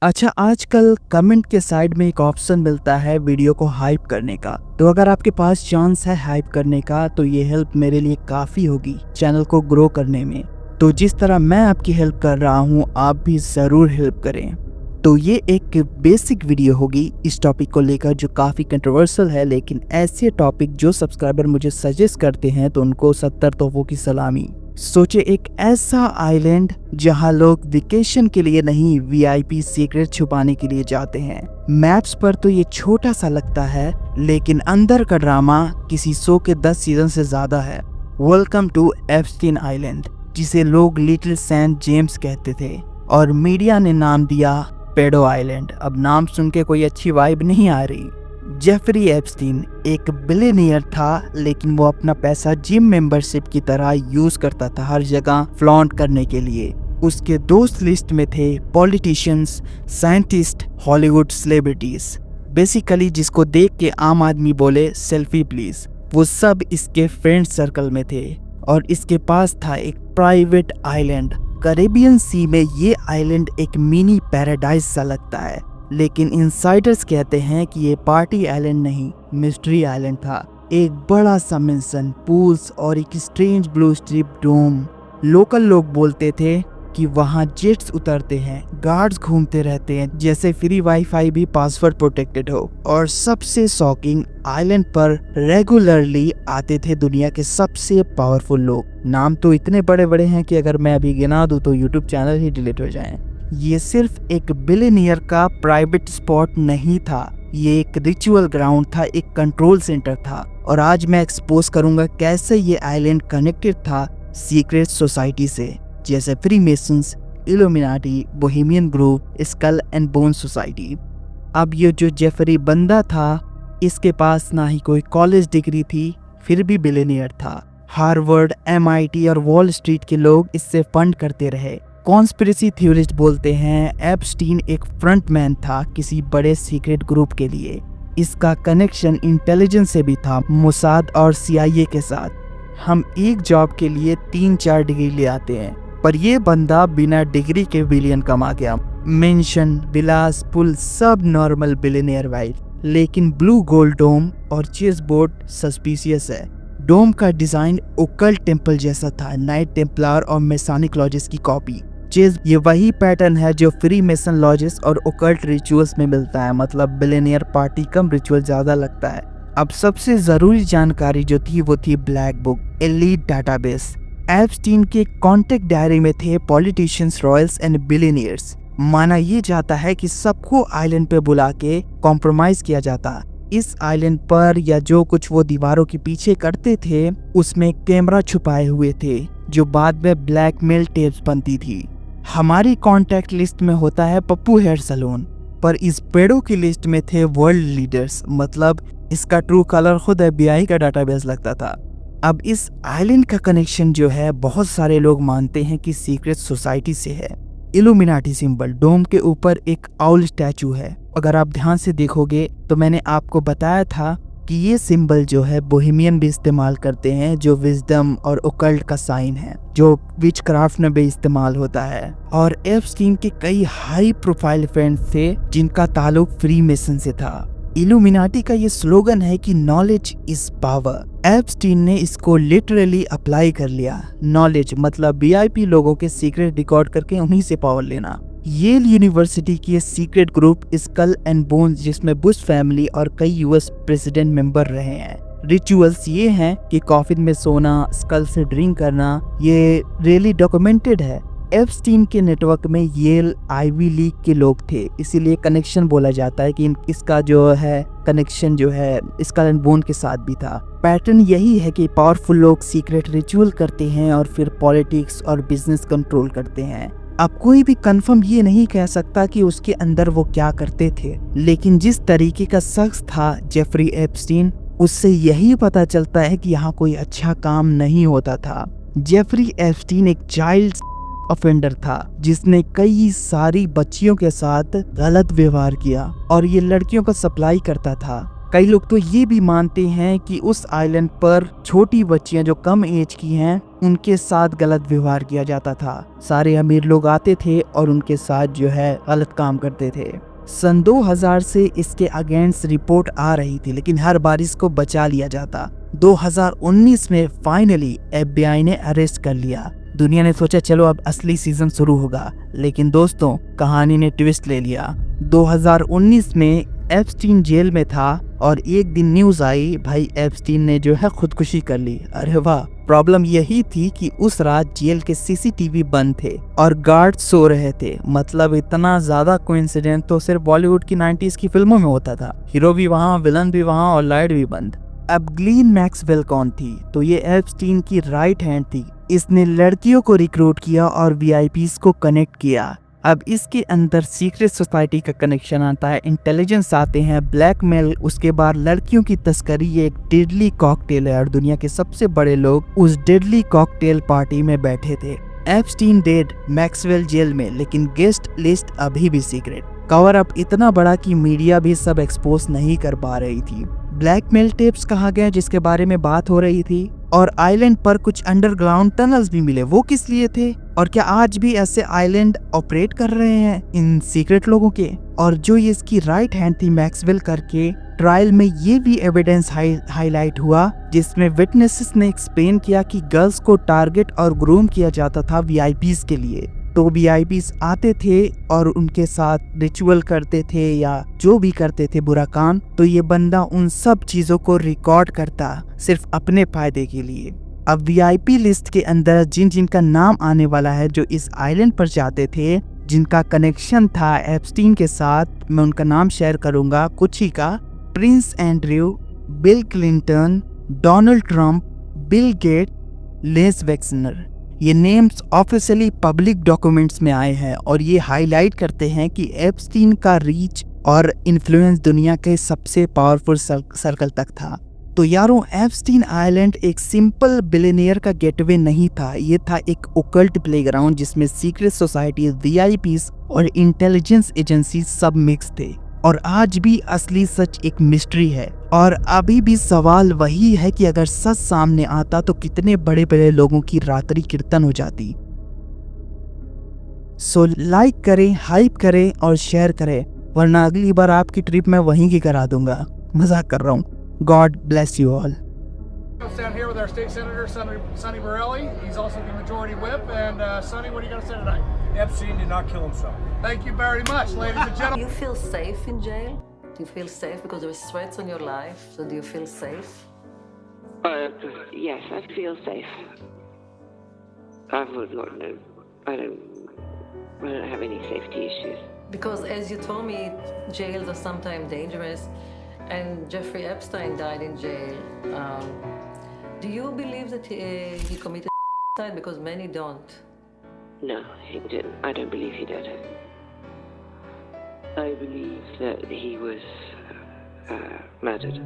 अच्छा, आजकल कमेंट के साइड में एक ऑप्शन मिलता है वीडियो को हाइप करने का। तो अगर आपके पास चांस है हाइप करने का तो ये हेल्प मेरे लिए काफ़ी होगी चैनल को ग्रो करने में। तो जिस तरह मैं आपकी हेल्प कर रहा हूँ आप भी ज़रूर हेल्प करें। तो ये एक बेसिक वीडियो होगी इस टॉपिक को लेकर जो काफ़ी कंट्रोवर्शियल है, लेकिन ऐसे टॉपिक जो सब्सक्राइबर मुझे सजेस्ट करते हैं तो उनको 70 तोहफों की सलामी। सोचे एक ऐसा आइलैंड जहां लोग वेकेशन के लिए नहीं वीआईपी सीक्रेट छुपाने के लिए जाते हैं। मैप्स पर तो ये छोटा सा लगता है लेकिन अंदर का ड्रामा किसी शो के 10 सीजन से ज्यादा है। वेलकम टू एप्स्टीन आइलैंड, जिसे लोग लिटिल सेंट जेम्स कहते थे और मीडिया ने नाम दिया पेडो आइलैंड। अब नाम सुन के कोई अच्छी वाइब नहीं आ रही। जेफरी एप्स्टीन एक बिलियनियर था, लेकिन वो अपना पैसा जिम मेंबरशिप की तरह यूज करता था हर जगह फ्लॉन्ट करने के लिए। उसके दोस्त लिस्ट में थे politicians, scientist, Hollywood celebrities. Basically जिसको देख के आम आदमी बोले सेल्फी प्लीज, वो सब इसके फ्रेंड सर्कल में थे। और इसके पास था एक प्राइवेट आइलैंड कैरेबियन सी में। ये आइलैंड एक मिनी पैराडाइज सा लगता है, लेकिन इनसाइडर्स कहते हैं कि ये पार्टी आइलैंड नहीं, मिस्ट्री आइलैंड था। एक बड़ा सा मेंशन, पूल्स और एक स्ट्रेंज ब्लू स्ट्रिप डोम। लोकल लोग बोलते थे कि वहाँ जेट्स उतरते हैं, गार्ड्स घूमते रहते हैं, जैसे फ्री वाईफाई भी पासवर्ड प्रोटेक्टेड हो। और सबसे शॉकिंग, आइलैंड पर रेगुलरली आते थे दुनिया के सबसे पावरफुल लोग। नाम तो इतने बड़े बड़े हैं कि अगर मैं अभी गिना दूं तो यूट्यूब चैनल ही डिलीट हो जाए। ये सिर्फ एक बिलियनियर का प्राइवेट स्पॉट नहीं था, ये एक रिचुअल ग्राउंड था, एक कंट्रोल सेंटर था। और आज मैं एक्सपोज करूंगा कैसे ये आइलैंड कनेक्टेड था सीक्रेट सोसाइटी से, जैसे Freemasons, Illuminati, Bohemian group, school and bone society. अब ये जो जेफरी बंदा था, इसके पास ना ही कोई कॉलेज डिग्री थी, फिर भी बिलियनियर था। हार्वर्ड, MIT और वॉल स्ट्रीट के लोग इससे फंड करते रहे। कॉन्स्पिरेसी थ्योरिस्ट बोलते हैं एप्स्टीन एक फ्रंटमैन था किसी बड़े सीक्रेट ग्रुप के लिए। इसका कनेक्शन इंटेलिजेंस से भी था, मोसाद और CIA के साथ। हम एक जॉब के लिए 3-4 डिग्री ले आते हैं, पर ये बंदा बिना डिग्री के बिलियन कमा गया। मेंशन, विलास, पुल सब नॉर्मल बिलियनियर वाइफ, लेकिन ब्लू गोल्ड डोम और चेस बोर्ड सस्पिशियस है। डोम का डिजाइन ओकल्ट टेम्पल जैसा था, नाइट टेम्पलर और मेसोनिक लॉजेस की कॉपी। चेस ये वही पैटर्न है जो फ्री मेसन लॉजेस और ओकल्ट रिचुअल्स में मिलता है, मतलब बिलियनियर पार्टी कम रिचुअल ज्यादा लगता है। अब सबसे जरूरी जानकारी जो थी वो थी black book, elite database. Epstein के कॉन्टेक्ट डायरी में थे पॉलिटिशियंस, रॉयल्स एंड बिलियनियर्स। माना ये जाता है कि सबको आइलैंड पे बुला के कॉम्प्रोमाइज किया जाता। इस आइलैंड पर या जो कुछ वो दीवारों के पीछे करते थे उसमें कैमरा छुपाए हुए थे, जो बाद में ब्लैकमेल टेप्स बनती थी। हमारी कॉन्टैक्ट लिस्ट में होता है पप्पू हेयर सैलून, पर इस पेड़ों की लिस्ट में थे वर्ल्ड लीडर्स, मतलब इसका ट्रू कलर खुद FBI का डाटाबेस लगता था। अब इस आइलैंड का कनेक्शन जो है बहुत सारे लोग मानते हैं कि सीक्रेट सोसाइटी से है। इल्यूमिनाटी सिंबल, डोम के ऊपर एक आउल स्टैचू है। अगर आप ध्यान से देखोगे तो मैंने आपको बताया था कि ये सिंबल जो है बोहेमियन भी इस्तेमाल करते हैं, जो विजडम और ओकल्ट का साइन है, जो विच क्राफ्ट में भी इस्तेमाल होता है। और एप्स्टीन के कई हाई प्रोफाइल फ्रेंड्स थे जिनका ताल्लुक फ्री मेसन से था। इल्यूमिनाटी का ये स्लोगन है कि नॉलेज इज पावर। एप्स्टीन ने इसको लिटरली अप्लाई कर लिया। नॉलेज मतलब VIP लोगों के सीक्रेट रिकॉर्ड करके उन्हीं से पावर लेना। येल यूनिवर्सिटी की secret group school and Bones, जिसमें बुश फैमिली और कई US प्रेसिडेंट मेंबर रहे हैं। रिचुअल्स ये हैं कि कॉफिन में सोना, स्कल से ड्रिंक करना, ये रियली डॉक्यूमेंटेड है। एप्स्टीन के नेटवर्क में येल, आईवी लीग के लोग थे, इसीलिए कनेक्शन बोला जाता है कि इसका जो है कनेक्शन जो है स्कल एंड बोन के साथ भी था। पैटर्न यही है कि पावरफुल लोग सीक्रेट रिचुअल करते हैं और फिर पॉलिटिक्स और बिजनेस कंट्रोल करते हैं। अब कोई भी कंफर्म ये नहीं कह सकता कि उसके अंदर वो क्या करते थे, लेकिन जिस तरीके का शख्स था जेफरी एप्स्टीन, उससे यही पता चलता है कि यहाँ कोई अच्छा काम नहीं होता था। जेफरी एप्स्टीन एक चाइल्ड ऑफेंडर था जिसने कई सारी बच्चियों के साथ गलत व्यवहार किया और ये लड़कियों का सप्लाई करता था। कई लोग तो ये भी मानते हैं कि उस आइलैंड पर छोटी बच्चियां जो कम एज की हैं उनके साथ गलत व्यवहार किया जाता था। सारे अमीर लोग आते थे और उनके साथ जो है गलत काम करते थे। सन 2000 से इसके अगेंस्ट रिपोर्ट आ रही थी, लेकिन हर बार इसको बचा लिया जाता। 2019 में फाइनली FBI ने अरेस्ट कर लिया। दुनिया ने सोचा चलो अब असली सीजन शुरू होगा, लेकिन दोस्तों कहानी ने ट्विस्ट ले लिया। 2019 में एप्स्टीन जेल में था और एक दिन न्यूज आई भाई एप्स्टीन ने जो है खुदकुशी कर ली। अरे वाह। प्रॉब्लम यही थी कि उस रात जेल के CCTV बंद थे और गार्ड सो रहे थे। मतलब इतना ज्यादा कोइंसिडेंट तो सिर्फ बॉलीवुड की 90s की फिल्मों में होता था। हीरो भी वहाँ, विलन भी वहाँ और लाइट भी बंद। अब ग्लीन मैक्सवेल कौन थी? तो ये एप्स्टीन की राइट हैंड थी। इसने लड़कियों को रिक्रूट किया और VIPs को कनेक्ट किया। अब इसके अंदर सीक्रेट सोसाइटी का कनेक्शन आता है, इंटेलिजेंस आते हैं, ब्लैकमेल, उसके बाद लड़कियों की तस्करी। ये एक डेडली कॉकटेल है और दुनिया के सबसे बड़े लोग उस डेडली कॉकटेल पार्टी में बैठे थे। एप्स्टीन डेड, मैक्सवेल जेल में, लेकिन गेस्ट लिस्ट अभी भी सीक्रेट। कवर अप इतना बड़ा कि मीडिया भी सब एक्सपोज नहीं कर पा रही थी। ब्लैकमेल टेप्स कहा गया जिसके बारे में बात हो रही थी, और आइलैंड पर कुछ अंडरग्राउंड टनल्स भी मिले। वो किस लिए थे और क्या आज भी ऐसे आइलैंड ऑपरेट कर रहे हैं इन सीक्रेट लोगों के? और जो ये इसकी राइट हैंड थी मैक्सवेल करके, ट्रायल में ये भी एविडेंस हाईलाइट हुआ जिसमें विटनेसेस ने एक्सप्लेन किया कि गर्ल्स को टारगेट और ग्रूम किया जाता था VIPs के लिए। तो VIPs आते थे और उनके साथ रिचुअल करते थे या जो भी करते थे बुरा काम, तो ये बंदा उन सब चीजों को रिकॉर्ड करता सिर्फ अपने फायदे के लिए। अब VIP लिस्ट के अंदर जिन जिन का नाम आने वाला है जो इस आइलैंड पर जाते थे, जिनका कनेक्शन था एप्स्टीन के साथ, मैं उनका नाम शेयर करूंगा कुछ ही का। Prince Andrew, Bill Clinton, Donald Trump, Bill Gate, Les Wexner. ये नेम्स ऑफिशियली पब्लिक डॉक्यूमेंट्स में आए हैं और ये हाईलाइट करते हैं कि एप्स्टीन का रीच और इन्फ्लुएंस दुनिया के सबसे पावरफुल सर्कल तक था। तो यारों, एप्स्टीन आइलैंड एक सिंपल बिलियनियर का गेटवे नहीं था, ये था एक ओकल्ट प्लेग्राउंड जिसमें सीक्रेट सोसाइटी, VIPs और इंटेलिजेंस एजेंसी सब मिक्स थे। और आज भी असली सच एक मिस्ट्री है। और अभी भी सवाल वही है कि अगर सच सामने आता तो कितने बड़े बड़े लोगों की रात्रि कीर्तन हो जाती। सो लाइक करें, हाइप करें और शेयर करें, वरना अगली बार आपकी ट्रिप मैं वहीं की करा दूंगा। मजाक कर रहा हूँ। God bless you all. Down here with our state senator, Sonny Borelli. He's also the majority whip. And Sonny, what are you going to say tonight? Epstein did not kill himself. Thank you very much, ladies and gentlemen. Do you feel safe in jail? Do you feel safe because there is threats on your life? So do you feel safe? Yes, I feel safe. I would not know. I don't have any safety issues. Because as you told me, jails are sometimes dangerous, and Jeffrey Epstein died in jail. Do you believe that he committed suicide? Because many don't. No, he didn't. I don't believe he did. I believe that he was murdered.